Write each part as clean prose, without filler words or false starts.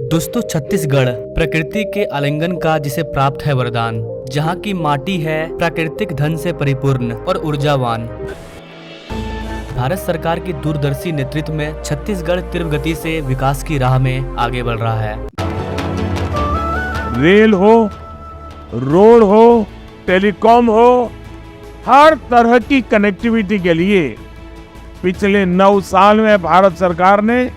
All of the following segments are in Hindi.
दोस्तों, छत्तीसगढ़ प्रकृति के आलिंगन का जिसे प्राप्त है वरदान, जहाँ की माटी है प्राकृतिक धन से परिपूर्ण और ऊर्जावान। भारत सरकार की दूरदर्शी नेतृत्व में छत्तीसगढ़ तीव्र गति से विकास की राह में आगे बढ़ रहा है। रेल हो, रोड हो, टेलीकॉम हो, हर तरह की कनेक्टिविटी के लिए पिछले 9 साल में भारत सरकार ने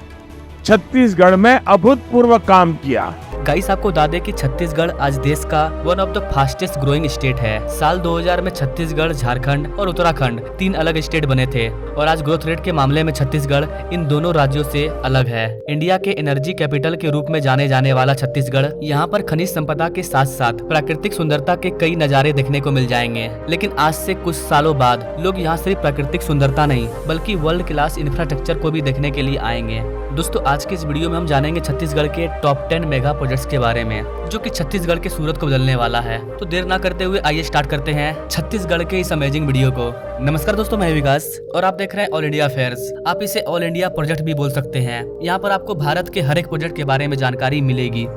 छत्तीसगढ़ में अभूतपूर्व काम किया। गाइस, आपको बता दें कि छत्तीसगढ़ आज देश का one of the fastest growing state है। साल 2000 में छत्तीसगढ़, झारखंड और उत्तराखंड 3 अलग स्टेट बने थे और आज ग्रोथ रेट के मामले में छत्तीसगढ़ इन दोनों राज्यों से अलग है। इंडिया के एनर्जी कैपिटल के रूप में जाने जाने वाला छत्तीसगढ़, यहाँ पर खनिज संपदा के साथ साथ प्राकृतिक सुंदरता के कई नजारे देखने को मिल जाएंगे। लेकिन आज से कुछ सालों बाद लोग यहाँ सिर्फ प्राकृतिक सुंदरता नहीं बल्कि वर्ल्ड क्लास इंफ्रास्ट्रक्चर को भी देखने के लिए आएंगे। दोस्तों, आज के इस वीडियो में हम जानेंगे छत्तीसगढ़ के टॉप 10 मेगा प्रोजेक्ट्स के बारे में, जो कि छत्तीसगढ़ के सूरत को बदलने वाला है। तो देर ना करते हुए आइए स्टार्ट करते हैं छत्तीसगढ़ के इस अमेजिंग वीडियो को। नमस्कार दोस्तों, मैं विकास और आप देख रहे हैं ऑल इंडिया अफेयर्स। आप इसे ऑल इंडिया प्रोजेक्ट भी बोल सकते हैं। यहाँ पर आपको भारत के हर एक प्रोजेक्ट के बारे में जानकारी मिलेगी।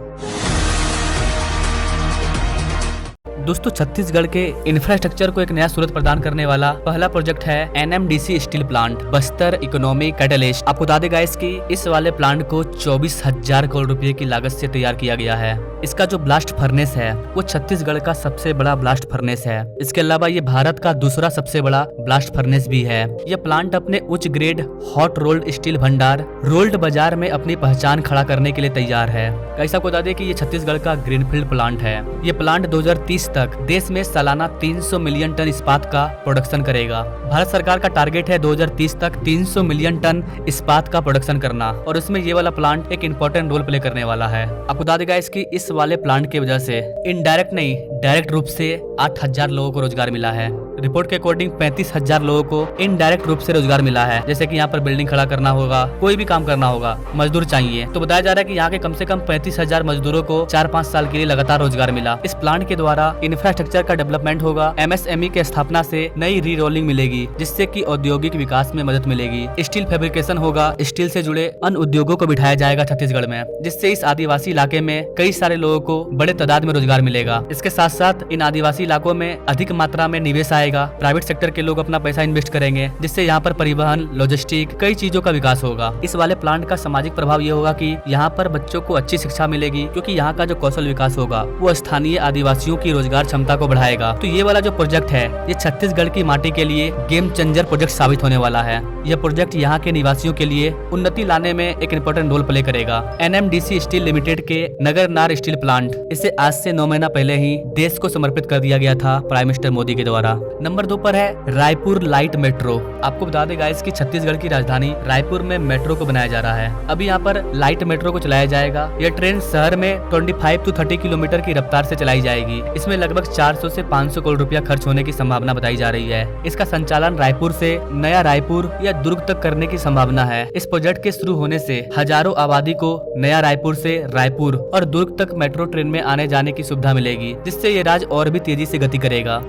दोस्तों, छत्तीसगढ़ के इंफ्रास्ट्रक्चर को एक नया सूरत प्रदान करने वाला पहला प्रोजेक्ट है NMDC steel plant, Bastar economic catalyst. आपको बता देगा इसकी इस वाले प्लांट को 24,000 करोड़ रुपए की लागत से तैयार किया गया है। इसका जो ब्लास्ट फर्नेस है वो छत्तीसगढ़ का सबसे बड़ा ब्लास्ट फर्नेस है। इसके अलावा ये भारत का दूसरा सबसे बड़ा ब्लास्ट फर्नेस भी है। यह प्लांट अपने उच्च ग्रेड हॉट रोल्ड स्टील भंडार रोल्ड बाजार में अपनी पहचान खड़ा करने के लिए तैयार है। कैसा को बता दें कि ये छत्तीसगढ़ का ग्रीनफील्ड प्लांट है। ये प्लांट 2030 तक देश में सालाना 300 मिलियन टन इस्पात का प्रोडक्शन करेगा। भारत सरकार का टारगेट है 2030 तक 300 मिलियन टन इस्पात का प्रोडक्शन करना और इसमें ये वाला प्लांट एक इम्पोर्टेंट रोल प्ले करने वाला है। आपको बता देगा इसकी इस वाले प्लांट की वजह से इनडायरेक्ट नहीं डायरेक्ट रूप से 8,000 लोगों को रोजगार मिला है। रिपोर्ट के अकॉर्डिंग 35,000 लोगों को इनडायरेक्ट रूप से रोजगार मिला है, जैसे कि यहाँ पर बिल्डिंग खड़ा करना होगा, कोई भी काम करना होगा, मजदूर चाहिए। तो बताया जा रहा है कि यहाँ के कम से कम 35,000 मजदूरों को 4-5 साल के लिए लगातार रोजगार मिला। इस प्लांट के द्वारा इंफ्रास्ट्रक्चर का डेवलपमेंट होगा। एमएसएमई के स्थापना से नई री रोलिंग मिलेगी, जिससे कि औद्योगिक विकास में मदद मिलेगी। स्टील फैब्रिकेशन होगा, स्टील से जुड़े अन्य उद्योगों को बिठाया जाएगा छत्तीसगढ़ में, जिससे इस आदिवासी इलाके में कई सारे लोगों को बड़े तादाद में रोजगार मिलेगा। इसके साथ साथ इन आदिवासी इलाकों में अधिक मात्रा में निवेश आएगा। प्राइवेट सेक्टर के लोग अपना पैसा इन्वेस्ट करेंगे, जिससे यहाँ पर परिवहन, लॉजिस्टिक, कई चीजों का विकास होगा। इस वाले प्लांट का सामाजिक प्रभाव ये होगा कि यहाँ पर बच्चों को अच्छी शिक्षा मिलेगी, क्योंकि यहाँ का जो कौशल विकास होगा वो स्थानीय आदिवासियों की रोजगार क्षमता को बढ़ाएगा। तो ये वाला जो प्रोजेक्ट है ये छत्तीसगढ़ की माटी के लिए गेम चेंजर प्रोजेक्ट साबित होने वाला है। यह प्रोजेक्ट यहाँ के निवासियों के लिए उन्नति लाने में एक इम्पोर्टेंट रोल प्ले करेगा। एनएमडीसी स्टील लिमिटेड के नगरनार स्टील प्लांट, इसे आज से 9 महीना पहले ही देश को समर्पित कर दिया गया था प्राइम मिनिस्टर मोदी के द्वारा। नंबर 2 पर है रायपुर लाइट मेट्रो। आपको बता देगा इसकी छत्तीसगढ़ की राजधानी रायपुर में मेट्रो को बनाया जा रहा है। अभी यहाँ पर लाइट मेट्रो को चलाया जाएगा। यह ट्रेन शहर में 25 से 30 किलोमीटर की रफ्तार से चलाई जाएगी। इसमें लगभग 400 से 500 करोड़ रुपया खर्च होने की संभावना बताई जा रही है। इसका संचालन रायपुर से नया रायपुर या दुर्ग तक करने की संभावना है। इस प्रोजेक्ट के शुरू होने से हजारों आबादी को नया रायपुर से रायपुर और दुर्ग तक मेट्रो ट्रेन में आने जाने की सुविधा मिलेगी, जिससे ये राज्य और भी तेजी से गति करेगा।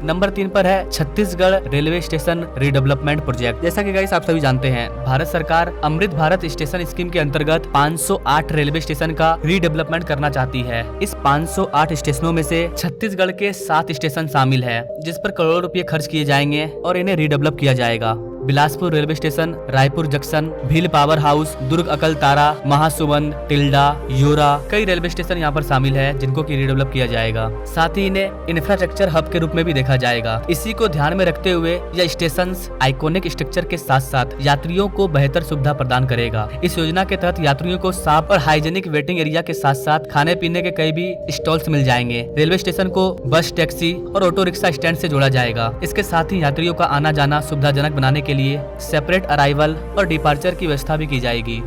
नंबर 3 पर है Chhattisgarh railway station redevelopment project. जैसा कि गाइस आप सभी जानते हैं, भारत सरकार अमृत भारत स्टेशन स्कीम के अंतर्गत 508 रेलवे स्टेशन का रीडेवलपमेंट करना चाहती है। इस 508 स्टेशनों में से छत्तीसगढ़ के 7 स्टेशन शामिल है, जिस पर करोड़ों रुपए खर्च किए जाएंगे और इन्हें रीडेवलप किया जाएगा। Bilaspur railway station, Raipur junction, Bhil power house, Durg Akaltara, Mahasamund, Tilda, योरा, कई रेलवे स्टेशन यहाँ पर शामिल है, जिनको की रीडेवलप किया जाएगा। साथ ही इन्हें इंफ्रास्ट्रक्चर हब के रूप में भी देखा जाएगा। इसी को ध्यान में रखते हुए यह स्टेशन आइकॉनिक स्ट्रक्चर के साथ साथ यात्रियों को बेहतर सुविधा प्रदान करेगा। इस योजना के तहत यात्रियों को साफ और हाइजेनिक वेटिंग एरिया के साथ साथ खाने पीने के कई भी स्टॉल्स मिल जाएंगे। रेलवे स्टेशन को बस, टैक्सी और ऑटो रिक्शा स्टैंड से जोड़ा जाएगा। इसके साथ ही यात्रियों का आना जाना सुविधाजनक बनाने के लिए सेपरेट अराइवल और डिपार्चर की व्यवस्था भी की जाएगी।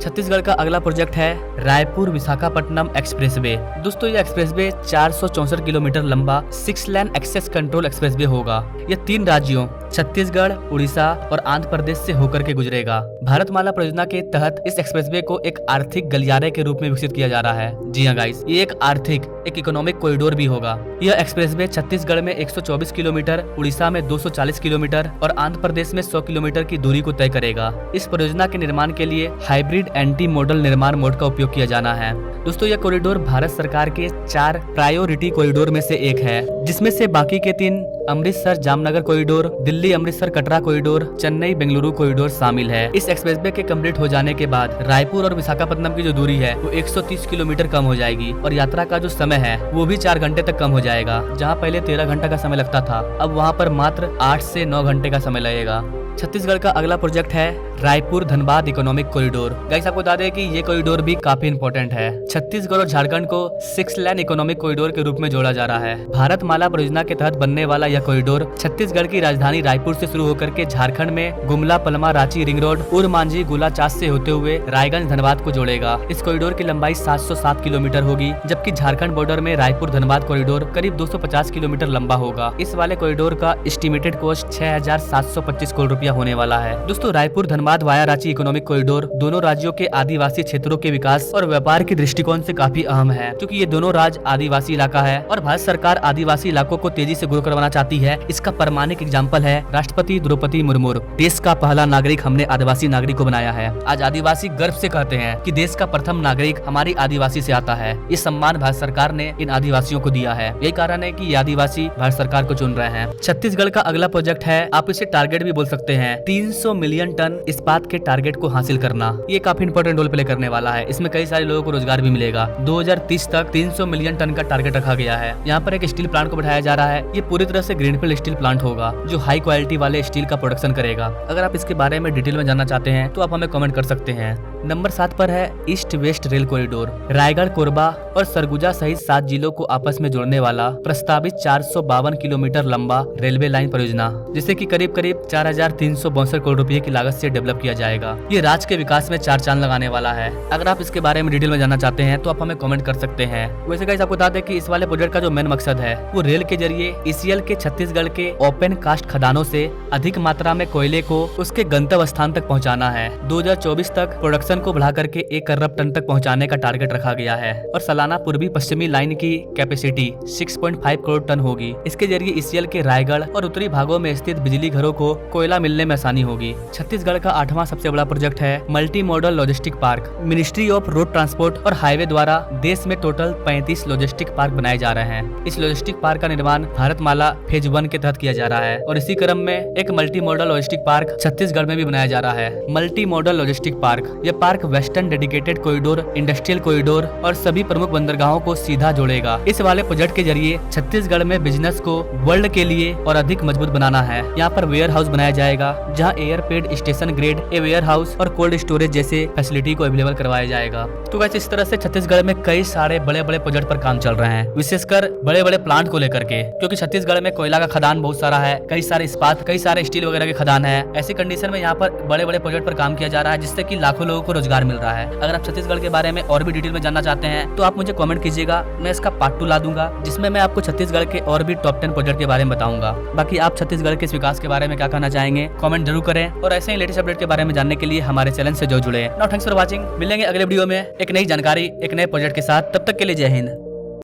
छत्तीसगढ़ का अगला प्रोजेक्ट है रायपुर विशाखापट्टनम एक्सप्रेसवे। दोस्तों ये एक्सप्रेसवे 464 किलोमीटर लंबा 6 लेन एक्सेस कंट्रोल एक्सप्रेसवे होगा। यह 3 राज्यों छत्तीसगढ़, उड़ीसा और आंध्र प्रदेश से होकर के गुजरेगा। भारतमाला परियोजना के तहत इस एक्सप्रेसवे को एक आर्थिक गलियारे के रूप में विकसित किया जा रहा है। जी हाँ गाइस, ये एक इकोनॉमिक कॉरिडोर भी होगा। यह एक्सप्रेसवे छत्तीसगढ़ में 124 किलोमीटर, उड़ीसा में 240 किलोमीटर और आंध्र प्रदेश में 100 किलोमीटर की दूरी को तय करेगा। इस परियोजना के निर्माण के लिए हाइब्रिड एंटी मॉडल निर्माण मोड का उपयोग किया जाना है। दोस्तों यह कॉरिडोर भारत सरकार के 4 प्रायोरिटी कॉरिडोर में से एक है, जिसमें से बाकी के 3 Amritsar Jamnagar corridor, Delhi Amritsar Katra corridor, Chennai Bengaluru corridor शामिल है। इस एक्सप्रेसवे के कंप्लीट हो जाने के बाद रायपुर और विशाखापट्टनम की जो दूरी है वो 130 किलोमीटर कम हो जाएगी और यात्रा का जो समय है वो भी 4 घंटे तक कम हो जाएगा। जहाँ पहले 13 घंटा का समय लगता था, अब वहाँ पर मात्र 8 से 9 घंटे का समय लगेगा। छत्तीसगढ़ का अगला प्रोजेक्ट है Raipur Dhanbad economic corridor. Guys आपको बता दें कि ये कॉरिडोर भी काफी इंपॉर्टेंट है। छत्तीसगढ़ और झारखंड को 6 लेन इकोनॉमिक कॉरिडोर के रूप में जोड़ा जा रहा है। भारतमाला परियोजना के तहत बनने वाला यह कॉरिडोर छत्तीसगढ़ की राजधानी रायपुर से शुरू होकर के झारखंड में गुमला पलमा रांची रिंग रोड, उरमांझी गोला चास से होते हुए रायगंज धनबाद को जोड़ेगा। इस कॉरिडोर की लंबाई 707 किलोमीटर होगी, जबकि झारखंड बॉर्डर में रायपुर धनबाद कॉरिडोर करीब 250 किलोमीटर लंबा होगा। इस वाले कॉरिडोर का एस्टिमेटेड कॉस्ट 6725 करोड़ रुपया होने वाला है। दोस्तों Raipur Dhanbad via Ranchi economic corridor दोनों राज्यों के आदिवासी क्षेत्रों के विकास और व्यापार के दृष्टिकोण से काफी अहम है, क्योंकि ये दोनों राज्य आदिवासी इलाका है और भारत सरकार आदिवासी इलाकों को तेजी से ग्रो करवाना चाहती है। इसका प्रमाणिक एग्जाम्पल है राष्ट्रपति द्रौपदी मुर्मू। देश का पहला नागरिक हमने आदिवासी नागरिक को बनाया है। आज आदिवासी गर्व से कहते हैं कि देश का प्रथम नागरिक हमारी आदिवासी से आता है। ये सम्मान भारत सरकार ने इन आदिवासियों को दिया है। यही कारण है कि ये आदिवासी भारत सरकार को चुन रहे हैं। छत्तीसगढ़ का अगला प्रोजेक्ट है, आप इसे टारगेट भी बोल सकते हैं, 300 मिलियन टन इस्पात के टारगेट को हासिल करना। ये काफी इंपॉर्टेंट रोल प्ले करने वाला है। इसमें कई सारे लोगों को रोजगार भी मिलेगा। 2030 तक 300 मिलियन टन का टारगेट रखा गया है। यहाँ पर एक स्टील प्लांट को बढ़ाया जा रहा है। ये पूरी तरह से ग्रीनफील्ड स्टील प्लांट होगा जो हाई क्वालिटी वाले स्टील का प्रोडक्शन करेगा। अगर आप इसके बारे में डिटेल में जानना चाहते हैं तो आप हमें कमेंट कर सकते हैं। नंबर 7 पर है east west rail corridor. Raigarh, Korba और सरगुजा सहित 7 जिलों को आपस में जोड़ने वाला प्रस्तावित 452 किलोमीटर लंबा रेलवे लाइन परियोजना, जिसे कि करीब 4362 करोड़ रुपए की लागत से डेवलप किया जाएगा। ये राज्य के विकास में 4 चांद लगाने वाला है। अगर आप इसके बारे में डिटेल में जानना चाहते हैं तो आप हमें कमेंट कर सकते हैं। वैसे गाइस आपको बता दें कि इस वाले प्रोजेक्ट का जो मेन मकसद है वो रेल के जरिए ECL के छत्तीसगढ़ के ओपन कास्ट खदानों से अधिक मात्रा में कोयले को उसके गंतव्य स्थान तक पहुँचाना है। 2024 तक प्रोडक्शन को बढ़ा करके 1 अरब टन तक पहुंचाने का टारगेट रखा गया है और सालाना पूर्वी पश्चिमी लाइन की कैपेसिटी 6.5 करोड़ टन होगी। इसके जरिए ECL के रायगढ़ और उत्तरी भागों में स्थित बिजली घरों को कोयला मिलने में आसानी होगी। छत्तीसगढ़ का 8वां सबसे बड़ा प्रोजेक्ट है multi modal logistic park. Ministry of road transport और हाईवे द्वारा देश में टोटल 35 लॉजिस्टिक पार्क बनाए जा रहे हैं। इस लॉजिस्टिक पार्क का निर्माण भारतमाला फेज 1 के तहत किया जा रहा है और इसी क्रम में एक multi modal logistic park Chhattisgarh में भी बनाया जा रहा है। मल्टी मॉडल लॉजिस्टिक पार्क, यह park western dedicated corridor, industrial corridor और सभी प्रमुख बंदरगाहों को सीधा जोड़ेगा। इस वाले प्रोजेक्ट के जरिए छत्तीसगढ़ में बिजनेस को वर्ल्ड के लिए और अधिक मजबूत बनाना है। यहाँ पर वेयर हाउस बनाया जाएगा जहाँ एयरपेड स्टेशन ग्रेड वेयर हाउस और कोल्ड स्टोरेज जैसे फैसिलिटी को अवेलेबल करवाया जाएगा। तो वैसे इस तरह से छत्तीसगढ़ में कई सारे बड़े बड़े प्रोजेक्ट पर काम चल रहे हैं, विशेषकर बड़े बड़े प्लांट को लेकर के, क्योंकि छत्तीसगढ़ में कोयला का खदान बहुत सारा है, कई सारे इस्पात, कई सारे स्टील वगैरह के खदान है। ऐसी कंडीशन में यहाँ पर बड़े बड़े प्रोजेक्ट पर काम किया जा रहा है, जिससे कि लाखों लोगों को रोजगार मिल रहा है। अगर आप छत्तीसगढ़ के बारे में और भी डिटेल में जानना चाहते हैं तो आप मुझे कमेंट कीजिएगा। मैं इसका पार्ट 2 ला दूंगा, जिसमें मैं आपको छत्तीसगढ़ के और भी टॉप 10 प्रोजेक्ट के बारे में बताऊंगा। बाकी आप छत्तीसगढ़ के इस विकास के बारे में क्या कहना चाहेंगे कमेंट जरूर करें और ऐसे ही लेटेस्ट अपडेट के बारे में जानने के लिए हमारे चैनल से जो जुड़े। Now thanks for watching. मिलेंगे अगले वीडियो में एक नई जानकारी, एक नए प्रोजेक्ट के साथ। तब तक के लिए जय हिंद।